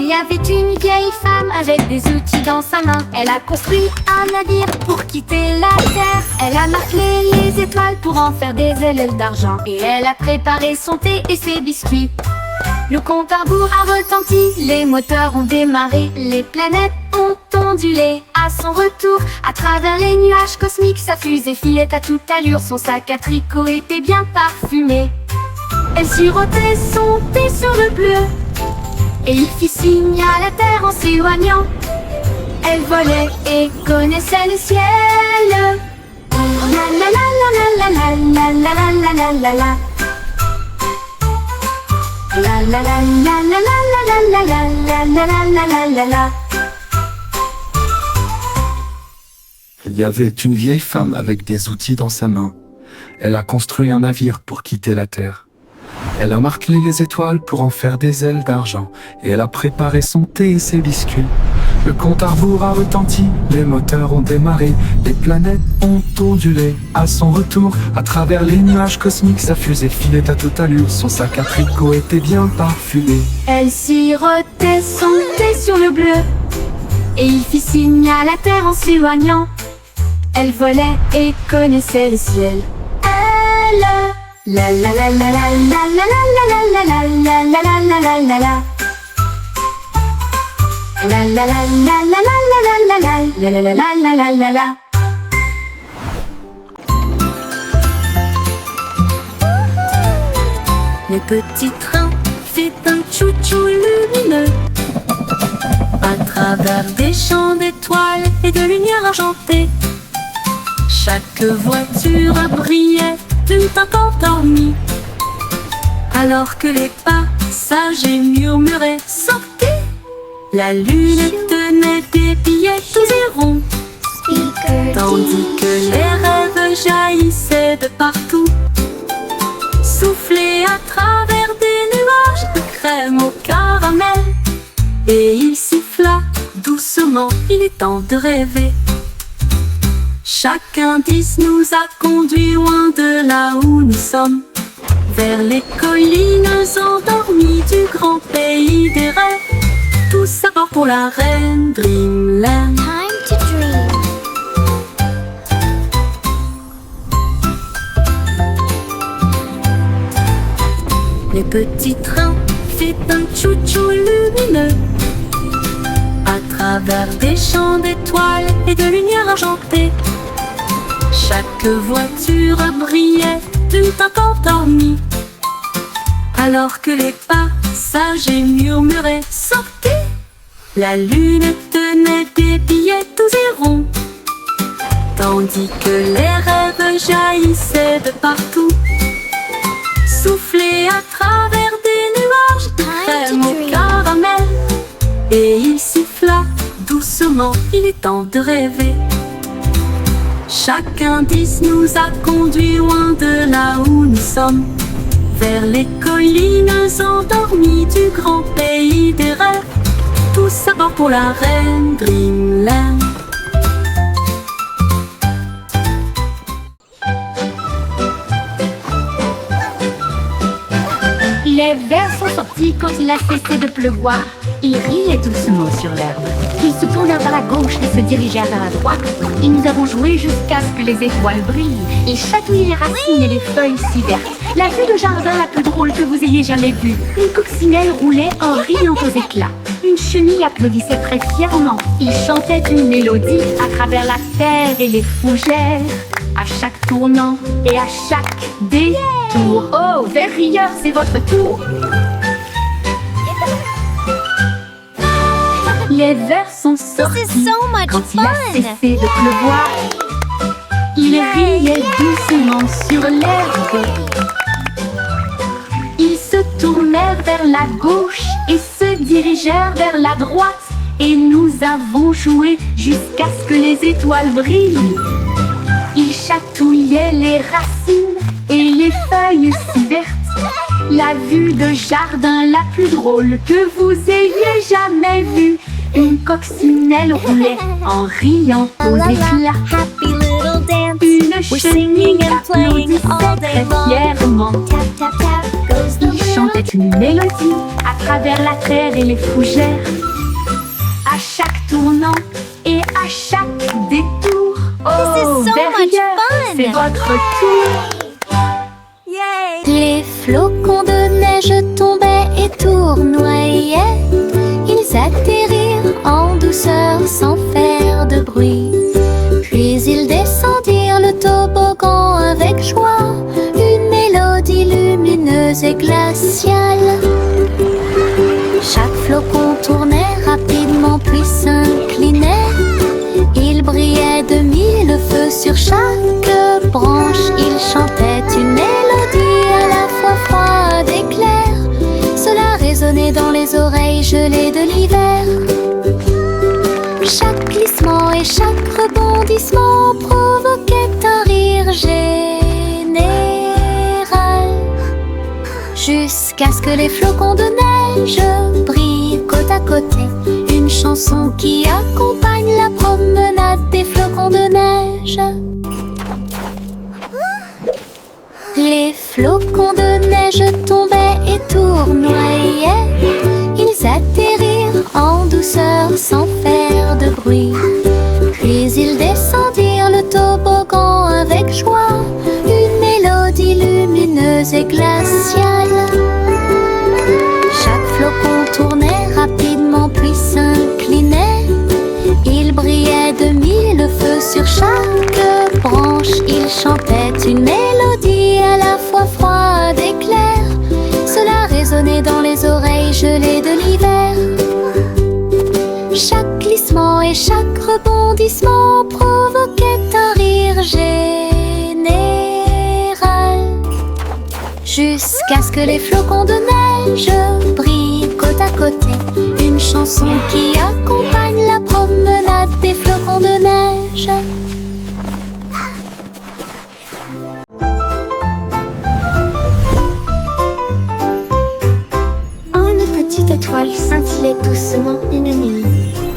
y avait une vieille femme avec des outils dans sa main. Elle a construit un navire pour quitter la terre. Elle a marqué les étoiles pour en faire des ailes d'argent. Et elle a préparé son thé et ses biscuits. Le compte à rebours a retenti, les moteurs ont démarré. Les planètes ont ondulé à son retour. À travers les nuages cosmiques, sa fusée filait à toute allure. Son sac à tricot était bien parfumé. Elle sirotait son thé sur le bleu et il fit signe à la terre en s'éloignant. Elle volait et connaissait le ciel. La la la la la la la la la la la la. La la la la la la la la la la la la la la. Il y avait une vieille femme avec des outils dans sa main. Elle a construit un navire pour quitter la terre. Elle a marqué les étoiles pour en faire des ailes d'argent. Et elle a préparé son thé et ses biscuits. Le compte à rebours a retenti, les moteurs ont démarré. Les planètes ont ondulé à son retour. À travers les nuages cosmiques, sa fusée filait à toute allure. Son sac à tricot était bien parfumé. Elle sirotait son thé sur le bleu et il fit signe à la terre en s'éloignant. Elle volait et connaissait le ciel. Elle la la la la la la la la la la la la la la la la la. La la la la la la la la la la la la la la la. Le petit train fait un chou-chou lumineux à travers des champs d'étoiles et de lumière argentée. Chaque voiture brillait tout encore dormi, alors que les passagers murmuraient « Sortez !» La lune tenait des billets tous et ronds, tandis que les rêves jaillissaient de partout, soufflés à travers des nuages de crème au caramel. Et il siffla doucement, il est temps de rêver. Chaque indice nous a conduits loin de là où nous sommes, vers les collines endormies du grand pays des rêves. Tous à bord pour la reine Dreamland. Time to dream. Le petit train fait un chou-chou lumineux à travers des champs d'étoiles et de lumière argentée. Chaque voiture brillait tout encore dormi, alors que les passagers murmuraient « Sortez !» La lune tenait des billets tous et ronds, tandis que les rêves jaillissaient de partout, soufflés à travers des nuages de crème au caramel. Et il siffla doucement, il est temps de rêver. Chaque indice nous a conduits loin de là où nous sommes, vers les collines endormies du grand pays des rêves. Tous à bord pour la reine Dreamland. Les vers sont sortis quand il a cessé de pleuvoir. Ils riaient doucement sur l'herbe. Ils se tournèrent vers la gauche et se dirigèrent vers la droite. Et nous avons joué jusqu'à ce que les étoiles brillent. Ils chatouillaient les racines et les feuilles si vertes. La vue de jardin la plus drôle que vous ayez jamais vue. Une coccinelle roulait en riant aux éclats. Une chenille applaudissait très fièrement. Ils chantaient une mélodie à travers la terre et les fougères. À chaque tournant et à chaque détour. Oh, vers rieur, c'est votre tour. Les vers sont sortis This is so much quand il a fun. cessé de pleuvoir. Ils riaient doucement sur l'herbe. Ils se tournèrent vers la gauche et se dirigèrent vers la droite. Et nous avons joué jusqu'à ce que les étoiles brillent. Ils chatouillaient les racines et les feuilles si vertes. La vue de jardin la plus drôle que vous ayez jamais vue. Une coccinelle roulait en riant aux éclats. Happy little dance. Une We're chenille singing and playing applaudissait all day très long. fièrement. Tap tap tap goes the Il chantait little une mélodie à travers la terre et les fougères. À chaque tournant et à chaque détour. This is so much derrière, fun. c'est votre tour. Yay! Les flocons de neige tombaient et tournoyaient. Ils atterrirent en douceur sans faire de bruit. Puis ils descendirent le toboggan avec joie. Une mélodie lumineuse et glaciale. Chaque flocon tournait rapidement puis s'inclinait. Il brillait de mille feux sur chaque branche. Il chantait une mélodie à la fois froide et claire. Cela résonnait dans les oreilles gelées de l'hiver. Chaque glissement et chaque rebondissement provoquait un rire général. Jusqu'à ce que les flocons de neige brillent côte à côté. Une chanson qui accompagne la promenade des flocons de neige. Les flocons de neige tombaient et tournoyaient. Ils atterrirent en douceur sans faire de bruit. Puis ils descendirent le toboggan avec joie. Une mélodie lumineuse et glaciale. Chaque flocon tournait rapidement puis s'inclinait. Il brillait de mille feux sur chaque branche. Il chantait une mélodie à la fois froide et claire. Cela résonnait dans les oreilles gelées de l'hiver. Chaque glissement et chaque rebondissement provoquait un rire général. Jusqu'à ce que les flocons de neige brillent côte à côté. Une chanson qui accompagne la promenade des flocons de neige. Une petite étoile scintillait doucement une nuit.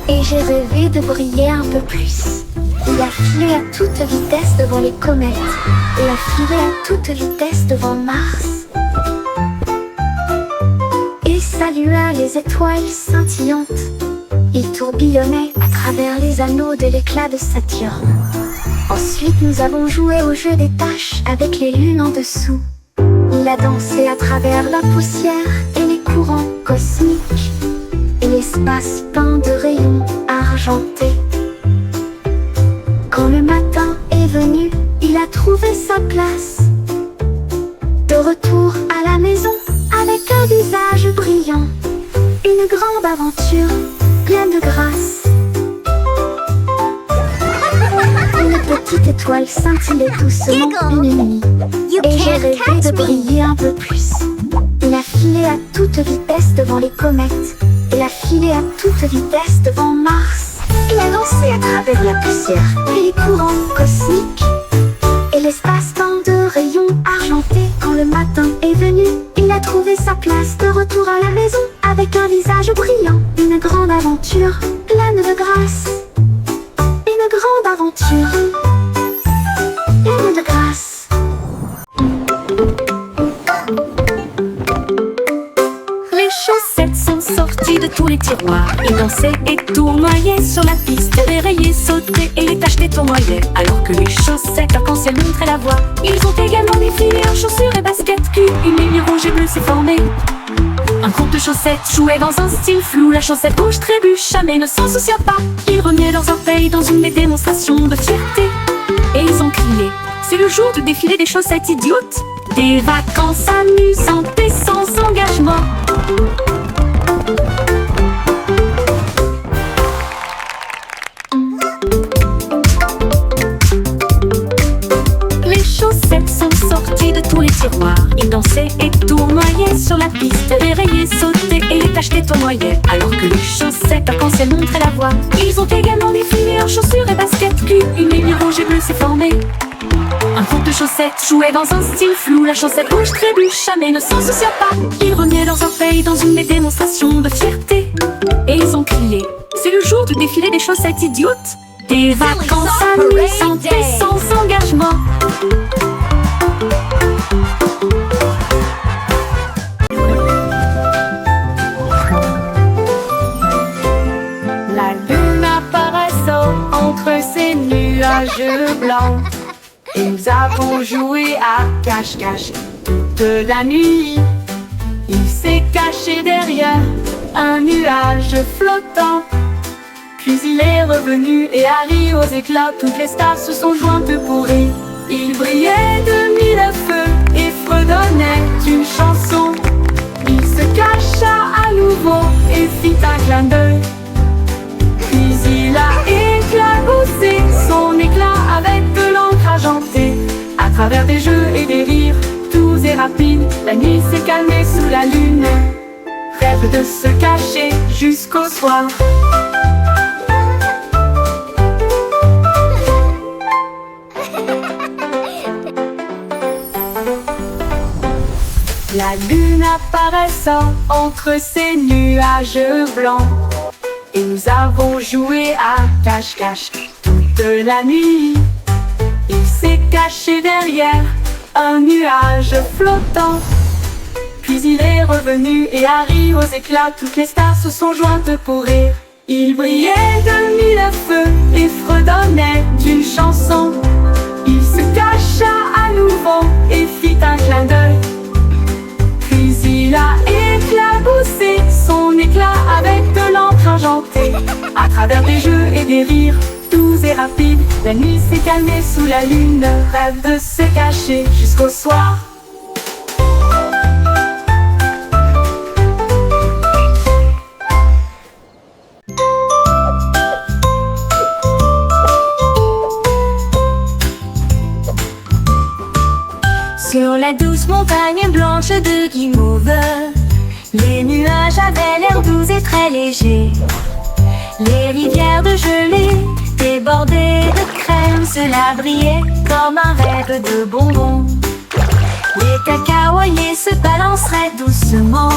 Et j'ai rêvé de briller un peu plus. Il a filé à toute vitesse devant les comètes. Il a filé à toute vitesse devant Mars. Et salua les étoiles scintillantes. Il tourbillonnait à travers les anneaux de l'éclat de Saturne. Ensuite nous avons joué au jeu des taches avec les lunes en dessous. Il a dansé à travers la poussière et les courants cosmiques. Et l'espace peint de rayons argentés. Quand le matin est venu, il a trouvé sa place. De retour à la maison, avec un visage brillant. Une grande aventure, pleine de grâce. Une petite étoile scintillait doucement une nuit. You Et j'ai can't rêvé catch de me! briller un peu plus. Il a filé à toute vitesse devant les comètes. Il a filé à toute vitesse devant Mars. Il a lancé à travers la poussière et les courants cosmiques. Et l'espace-temps de rayons argentés. Quand le matin est venu, il a trouvé sa place. De retour à la maison, avec un visage brillant. Une grande aventure, pleine de grâce. Une grande aventure, pleine de grâce. Les chaussettes sont sorties de tous les tiroirs. Ils dansaient et tournoyaient sur la piste. Les rayés sautaient et les taches les tournoyaient. Alors que les chaussettes arc-en-ciel montraient la voie. Ils ont également défilé en chaussures et baskets. Puis une ligne rouge et bleue s'est formée. Un groupe de chaussettes jouait dans un style flou. La chaussette rouge trébucha mais ne s'en soucia pas. Ils remuaient leurs orteils dans une démonstration de fierté. Et ils ont crié: c'est le jour du défilé des chaussettes idiotes. Des vacances amusantes et sans engagement. Les chaussettes sont sorties de tous les tiroirs. Ils dansaient et tournoyaient sur la piste. Les rayés sautaient et les taches les tournoyaient. Alors que les chaussettes arc-en-ciel montraient la voie. Ils ont également défilé en chaussures et baskets. Puis une ligne rouge et bleue s'est formée. Un groupe de chaussettes jouait dans un style flou. La chaussette rouge trébucha mais ne s'en soucia pas. Ils remuaient leurs orteils dans une démonstration de fierté. Et ils ont crié: c'est le jour du défilé des chaussettes idiotes. Des vacances amusantes et sans engagement. Nous avons joué à cache-cache toute la nuit. Il s'est caché derrière un nuage flottant. Puis il est revenu et a ri aux éclats. Toutes les stars se sont jointes pour rire. Il brillait de mille feux et fredonnait une chanson. Il se cacha à nouveau et fit un clin d'œil. Puis il a éclaboussé son éclat avec de l'encre argentée. À travers des jeux et des rires doux et rapides, la nuit s'est calmée sous la lune. Rêve de se cacher jusqu'au soir. La lune apparaissant entre ces nuages blancs. Et nous avons joué à cache-cache toute la nuit. Il s'est caché derrière un nuage flottant. Puis il est revenu et a ri aux éclats. Toutes les stars se sont jointes pour rire. Il brillait de mille feux et fredonnait d'une chanson. Il se cacha à nouveau et fit un clin d'œil. Puis il a éclaboussé son éclat avec de l'encre argentée. À travers des jeux et des rires doux et rapides, la nuit s'est calmée sous la lune. Rêve de se cacher jusqu'au soir. Sur la douce montagne blanche de Guimauve, les nuages avaient l'air doux et très légers. Les rivières de gelée débordées de crème, cela brillait comme un rêve de bonbons. Les cacaoyers se balanceraient doucement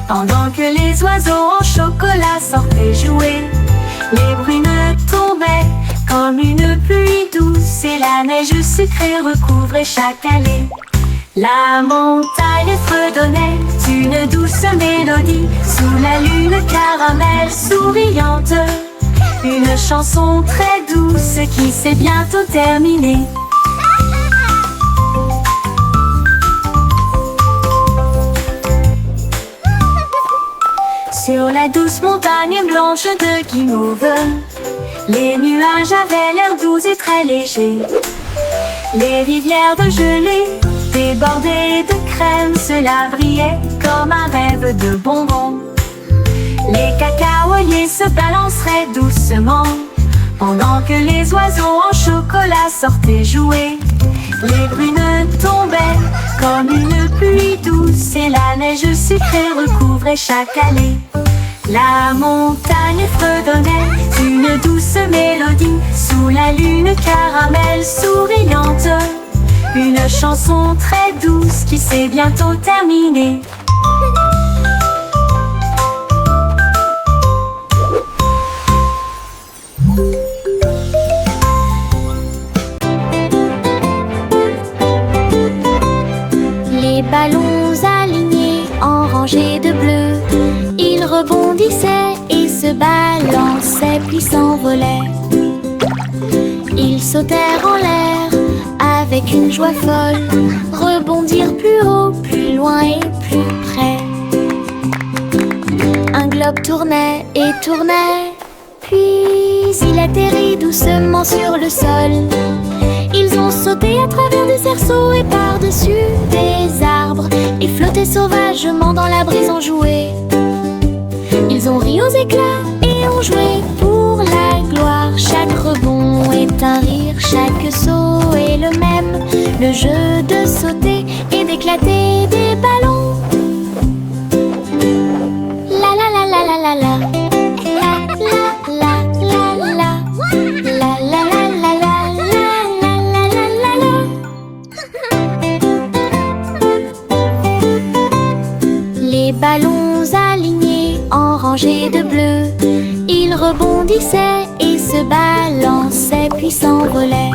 pendant que les oiseaux en chocolat sortaient jouer. Les brunes tombaient comme une pluie douce et la neige sucrée recouvrait chaque allée. La montagne fredonnait une douce mélodie sous la lune caramel souriante. Une chanson très douce qui s'est bientôt terminée. Sur la douce montagne blanche de Guimauve, les nuages avaient l'air doux et très légers. Les rivières de gelée débordées de crème, cela brillait comme un rêve de bonbons. Les cacaoyers se balanceraient doucement pendant que les oiseaux en chocolat sortaient jouer. Les brunes tombaient comme une pluie douce et la neige sucrée recouvrait chaque allée. La montagne fredonnait une douce mélodie sous la lune caramel souriante. Une chanson très douce qui s'est bientôt terminée. Les ballons alignés en rangées de bleu, ils rebondissaient et se balançaient puis s'envolaient. Ils sautèrent en l'air avec une joie folle, rebondirent plus haut, plus loin et plus près. Un globe tournait et tournait, puis il atterrit doucement sur le sol. Ils ont sauté à travers des cerceaux et par-dessus des arbres et flotté sauvagement dans la brise enjouée. Ils ont ri aux éclats et ont joué pour la gloire. Chaque rebond est un rire, chaque saut est le même. Le jeu de sauter et d'éclater des ballons. La la la la la la la. La la la la la. La la la la la la. Les ballons alignés en rangées de bleu, ils rebondissaient et se balançaient puis s'envolaient.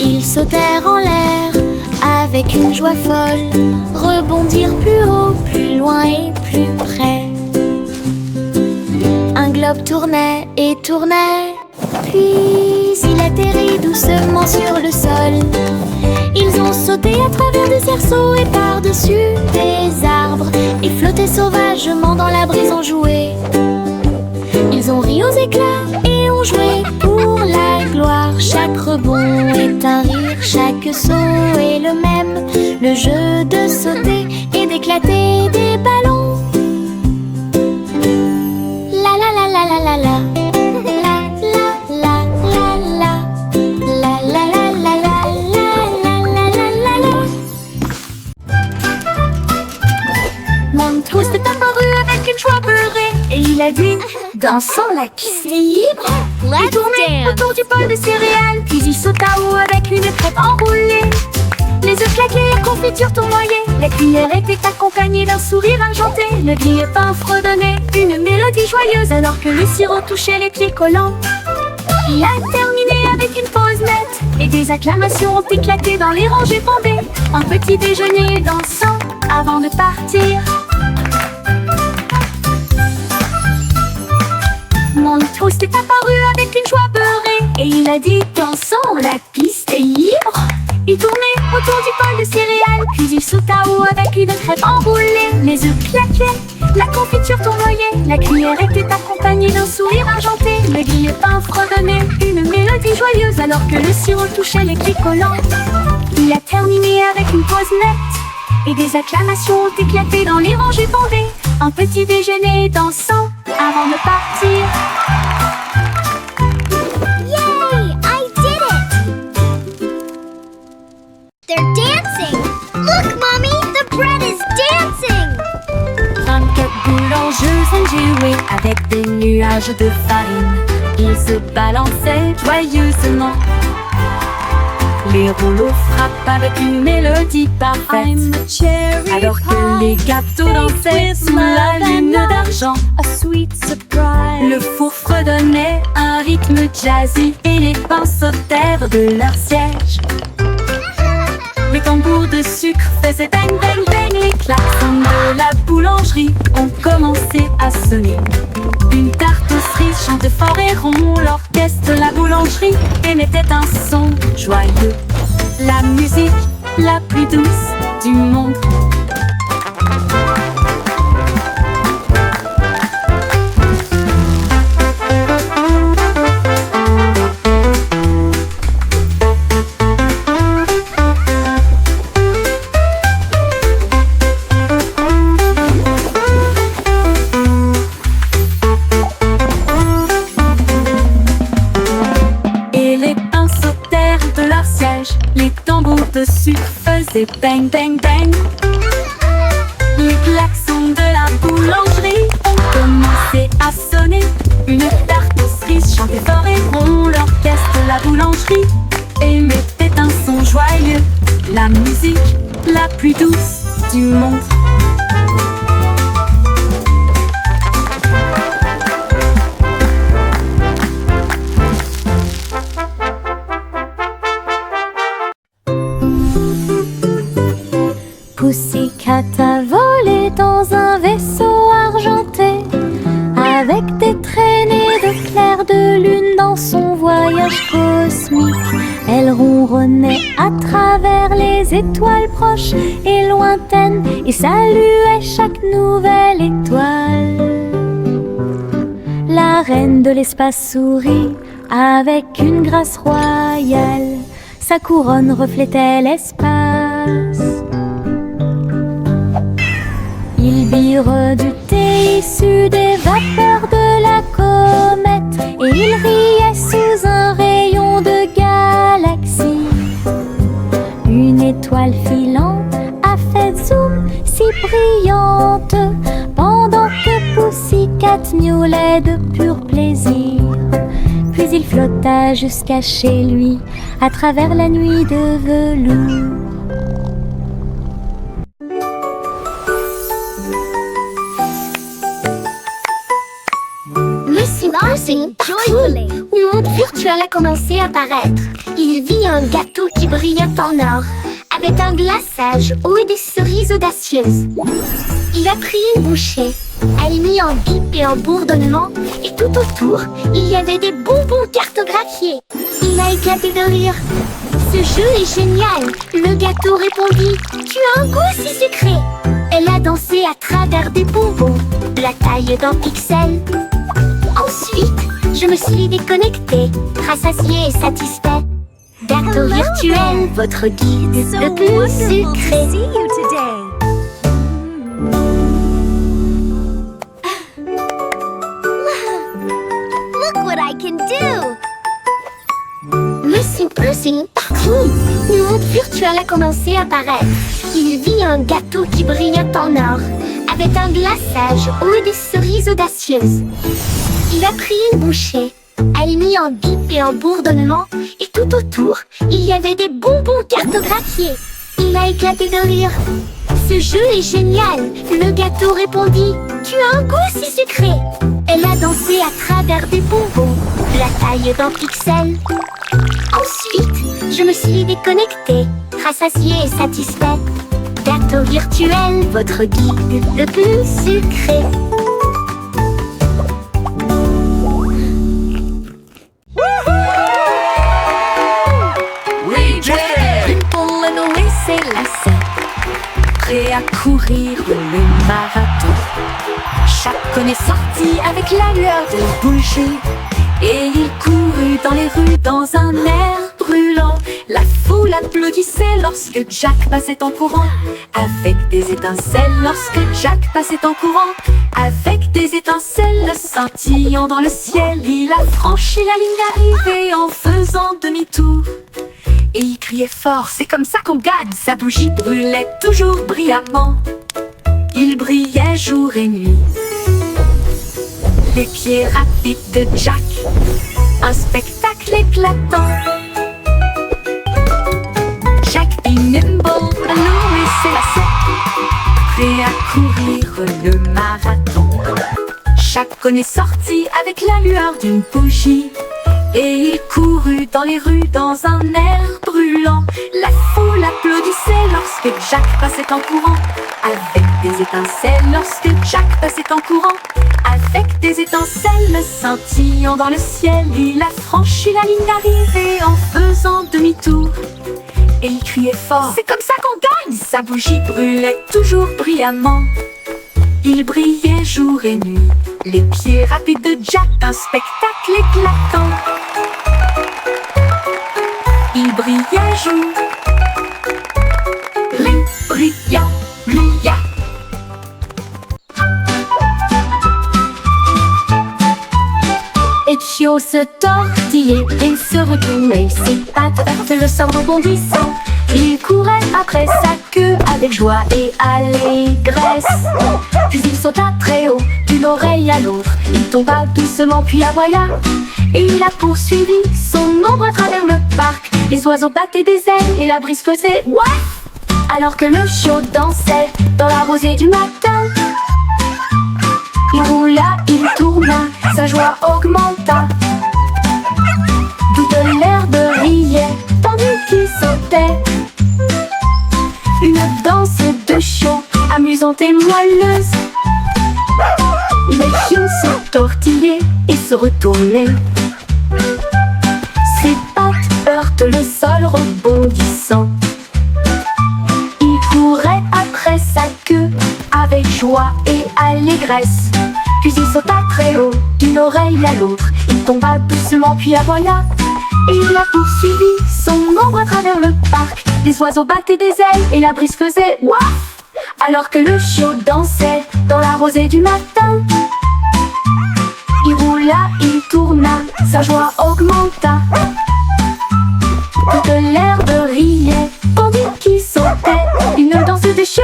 Ils sautèrent en l'air avec une joie folle, rebondirent plus haut, plus loin et plus près. Un globe tournait et tournait, puis il atterrit doucement sur le sol. Ils ont sauté à travers des cerceaux et par-dessus des arbres, et flotté sauvagement dans la brise, ont joué. Ils ont ri aux éclats et ont joué pour la gloire. Chaque rebond est un rire, chaque saut est le même. Le jeu de sauter et d'éclater des ballons. La la la la la la la. La la la la la. La la la la la la la la la. Montrose est apparu avec une joie beurrée et il a dit: dansons la piste libre. Il tournait autour du bol de céréales, puis il sauta haut avec une crêpe enroulée. Les œufs claqués, la confiture tournoyait, la cuillère était accompagnée d'un sourire argenté. Le grille-pain fredonnait une mélodie joyeuse alors que le sirop touchait les pieds collants. Il a terminé avec une pause nette et des acclamations ont éclaté dans les rangées bondées. Un petit déjeuner dansant avant de partir. Montrose est apparu avec une joie beurrée et il a dit: dansons, la piste est libre. Il tournait autour du bol de céréales, puis il sauta haut avec une crêpe enroulée. Les œufs claquaient, la confiture tournoyait, la cuillère était accompagnée d'un sourire argenté. Le grille-pain fredonnait une mélodie joyeuse alors que le sirop touchait les pieds collants. Il a terminé avec une pause nette et des acclamations ont éclaté dans les rangées bondées. Un petit déjeuner dansant avant de partir. Yay! I did it! They're dancing! Look, Mommy! The bread is dancing! 24 boulangeuses ont joué avec des nuages de farine. Ils se balançaient joyeusement. Les rouleaux frappent avec une mélodie parfaite, alors que les gâteaux dansaient sous la lune d'argent. Le four fredonnait un rythme jazzy et les pains sautèrent de leur siège. Les tambours de sucre faisaient bang bang bang. Les klaxons de la boulangerie ont commencé à sonner. Une tarte aux cerises chantait fort et rond. L'orchestre de la boulangerie émettait un son joyeux. La musique la plus douce du monde. Les tambours de sucre faisaient bang bang bang. Les klaxons de la boulangerie ont commencé à sonner. Une tarte aux cerises chantait fort et rond. L'orchestre de la boulangerie émettait un son joyeux. La musique la plus douce du monde. Pussycat a volé dans un vaisseau argenté, avec des traînées de clair de lune dans son voyage cosmique. Elle ronronnait à travers les étoiles proches et lointaines et saluait chaque nouvelle étoile. La reine de l'espace sourit avec une grâce royale. Sa couronne reflétait l'espace. Ils birent du thé issu des vapeurs de la comète et ils riaient sous un rayon de galaxie. Une étoile filante a fait zoom si brillante pendant que Pussycat miaulait de pur plaisir. Puis il flotta jusqu'à chez lui à travers la nuit de velours. Laughing joyfully. Une monde virtuel a commencé à apparaître. Il vit un gâteau qui brillait en or, avec un glaçage haut et des cerises audacieuses. Il a pris une bouchée, elle mit en bip et en bourdonnement, et tout autour, il y avait des bonbons cartographiés. Il a éclaté de rire. Ce jeu est génial, le gâteau répondit. Tu as un goût si sucré. Elle a dansé à travers des bonbons, la taille d'un pixel. Ensuite, je me suis déconnectée, rassasiée et satisfait. Gâteau virtuel, votre guide le plus sucré. See you today. Look what I can do. Le simple partout. Le monde virtuel a commencé à apparaître. Il vit un gâteau qui brillait en or, avec un glaçage ou des cerises audacieuses. Il a pris une bouchée, elle mit en bip et en bourdonnement, et tout autour, il y avait des bonbons cartographiés. Il a éclaté de rire. Ce jeu est génial, le gâteau répondit. Tu as un goût si sucré. Elle a dansé à travers des bonbons, la taille d'un pixel. Ensuite, je me suis déconnectée, rassasiée et satisfait. Gâteau virtuel, votre guide le plus sucré. Dimple and Louis s'élançaient, prêts à courir le marathon. Chacun est sorti avec la lueur de bougie, et il courut dans les rues dans un air brûlant. La foule applaudissait lorsque Jack passait en courant, avec des étincelles lorsque Jack passait en courant. Avec des étincelles scintillant dans le ciel, il a franchi la ligne d'arrivée en faisant demi-tour. Et il criait fort, c'est comme ça qu'on gagne. Sa bougie brûlait toujours brillamment. Il brillait jour et nuit. Les pieds rapides de Jack, un spectacle éclatant. Jack et Nimble, Louis s'élançaient, prêts à courir le marathon. Chacun est sorti avec la lueur d'une bougie, et il courut dans les rues dans un air brûlant. La foule applaudissait lorsque Jack passait en courant, avec des étincelles lorsque Jack passait en courant. Avec des étincelles scintillant dans le ciel, il a franchi la ligne d'arrivée en faisant demi-tour. Et il criait fort, c'est comme ça qu'on gagne. Sa bougie brûlait toujours brillamment. Il brillait jour et nuit. Les pieds rapides de Jack, un spectacle éclatant. Il brillait jour. Brillant, brillant. Etchio se tortillait et se retournait, ses pattes heurtaient le sol rebondissant. Il courait après sa queue avec joie et allégresse. Puis il sauta très haut, d'une oreille à l'autre. Il tomba doucement puis aboya, et il a poursuivi son ombre à travers le parc. Les oiseaux battaient des ailes et la brise faisait ouaf, alors que le chiot dansait dans la rosée du matin. Il roula, il tourna, sa joie augmenta. Toute l'herbe riait, tandis qu'il sautait. Une danse de chiot, amusante et moelleuse. Les chiots se tortillaient et se retournaient. Ses pattes heurtent le sol rebondissant. Il courait après sa queue avec joie et allégresse. Puis il sauta très haut, d'une oreille à l'autre. Il tomba doucement puis aboya, et il a poursuivi son ombre à travers le parc. Les oiseaux battaient des ailes et la brise faisait ouaf, alors que le chiot dansait dans la rosée du matin. Il roula, il tourna, sa joie augmenta. Toute l'herbe riait, tandis qu'il sautait. Une danse de chiot,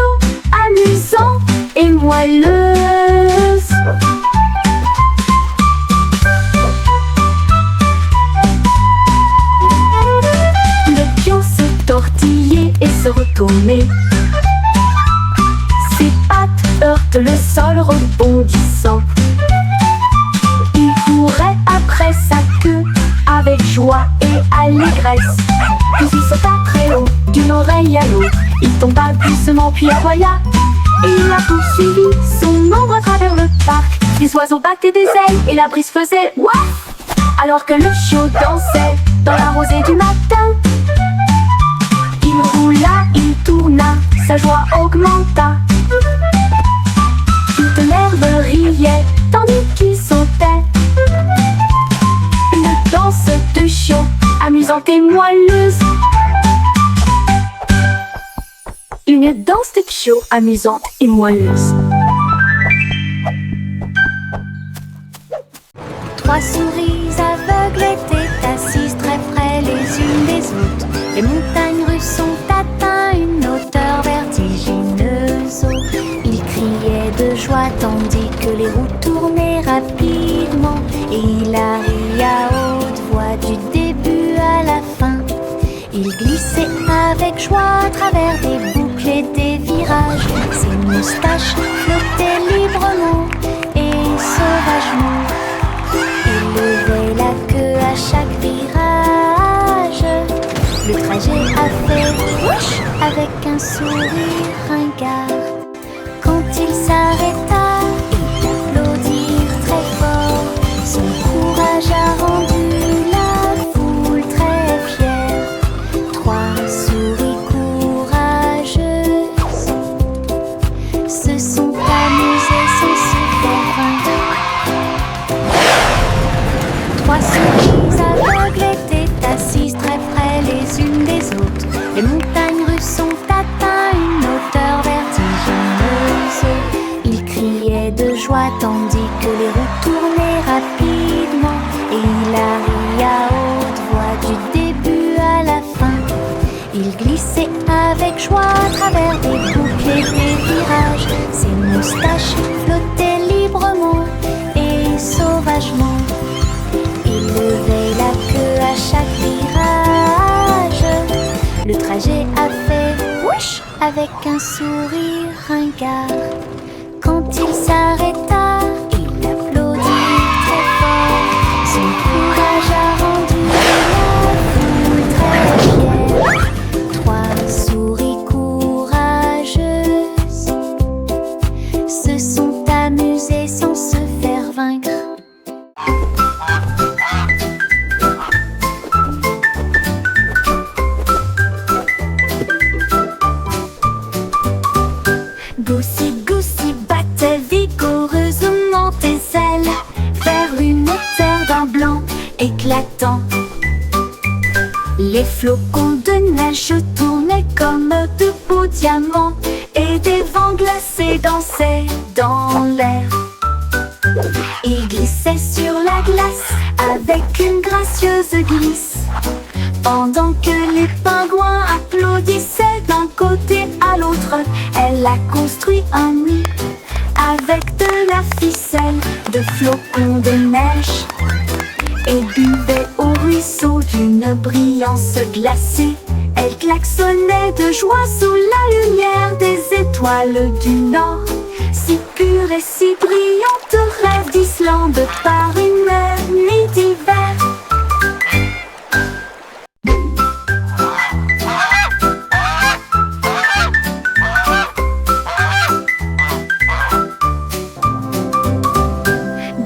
amusante et moelleuse. Le pion se tortillait et se retournait. Ses pattes heurtent le sol rebondissant. Il courait après sa queue avec joie et allégresse. Puis il sauta très haut, d'une oreille à l'autre. Il tomba doucement puis aboya, et il l'a poursuivi son ombre à travers le parc. Des oiseaux battaient des ailes et la brise faisait waf, alors que le chiot dansait dans la rosée du matin. Il roula, il tourna, sa joie augmenta. Toute l'herbe riait, tandis qu'il sautait. Une danse de chiot, amusante et moelleuse. Une danse de chiot, amusante et moelleuse. Trois souris aveugles étaient assises très près les unes des autres. Les montagnes russes ont atteint une hauteur vertigineuse. Ils criaient de joie tandis que les roues tournaient rapidement. Et il rit à haute voix du début à la fin. Il glissait avec joie à travers des boucles et des virages. Ses moustaches flottaient librement et sauvagement. Il levait la queue à chaque virage. Le trajet a fait whoosh avec un sourire ringard. Quand il s'arrêta, il applaudir très fort. Son courage a rendu la foule très fière. Trois souris courageuses se sont amusées sans se faire vaincre. Trois souris aveugles étaient assises très près les unes des autres. Les montagnes russes ont atteint une hauteur vertigineuse. Ils criaient de joie tandis que les roues tournaient rapidement. Et il rit à haute voix du début à la fin. Il glissait avec joie à travers des boucles et des virages. Ses moustaches flottaient librement et sauvagement. Il levait la queue à chaque virage. Le trajet a fait whoosh avec un sourire ringard. Quand il s'arrêta, il applaudit très fort. Son courage a rendu la foule très fière. Trois souris courageuses se sont amusées sans se faire vaincre. Goosey, Goosey battait vigoureusement tes ailes vers une terre d'un blanc éclatant. Les flocons de neige tournaient comme de beaux diamants et des vents glacés dansaient dans l'air. Il glissait sur la glace avec une gracieuse glisse, pendant que les pingouins applaudissaient d'un côté à l'autre. Elle a construit un nid avec de la ficelle, de flocons de neige, et buvait au ruisseau d'une brillance glacée. Elle klaxonnait de joie sous la lumière des étoiles du nord, si pure et si brillante, rêve d'Islande par une nuit d'hiver.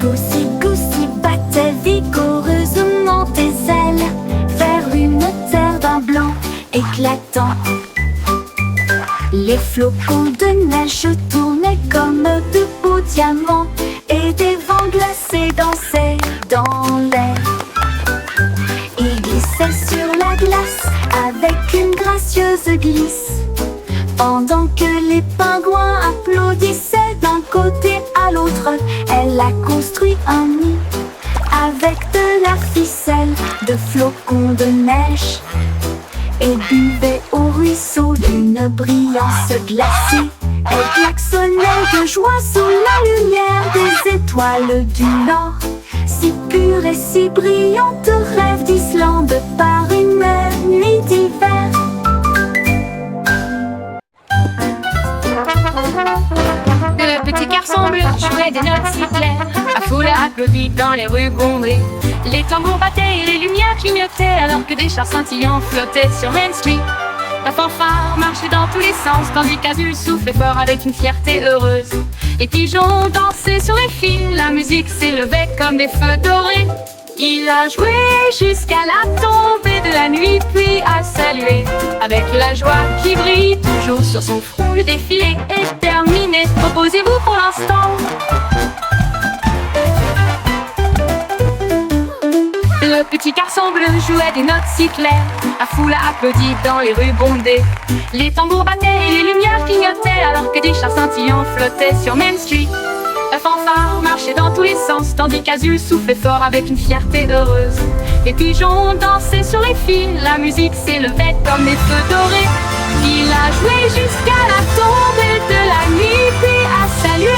Goosey, Goosey battait vigoureusement tes ailes vers une terre d'un blanc éclatant. Les flocons de neige tournaient comme de beaux diamants et des vents glacés dansaient dans l'air. Il glissait sur la glace avec une gracieuse glisse, pendant que les pingouins applaudissaient d'un côté à l'autre. Elle a construit un nid avec de la ficelle, de flocons de neige, et buvait au ruisseau d'une brillance glacée. Elle klaxonnait de joie sous la lumière des étoiles du nord, si pure et si brillante, rêve d'Islande par une nuit d'hiver. Le petit garçon bleu jouait des notes si claires. La foule a applaudi dans les rues bondées. Les tambours battaient et les lumières clignotaient, alors que des chars scintillants flottaient sur Main Street. La fanfare marchait dans tous les sens, tandis qu'Azul soufflait fort avec une fierté heureuse. Les pigeons dansaient sur les fils, la musique s'élevait comme des feux dorés. Il a joué jusqu'à la tombée de la nuit, puis a salué avec la joie qui brille toujours sur son front. Le défilé est terminé, reposez-vous pour l'instant. Le petit garçon bleu jouait des notes si claires, la foule a applaudi dans les rues bondées. Les tambours battaient et les lumières clignotaient, alors que des chars scintillants flottaient sur Main Street. La fanfare marchait dans tous les sens, tandis qu'Azul soufflait fort avec une fierté heureuse. Les pigeons dansaient sur les fils, la musique s'élevait comme des feux dorés. Il a joué jusqu'à la tombée de la nuit, puis a salué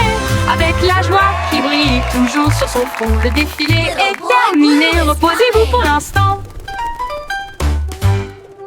avec la joie qui brille toujours sur son front. Le défilé est terminé, reposez-vous pour l'instant.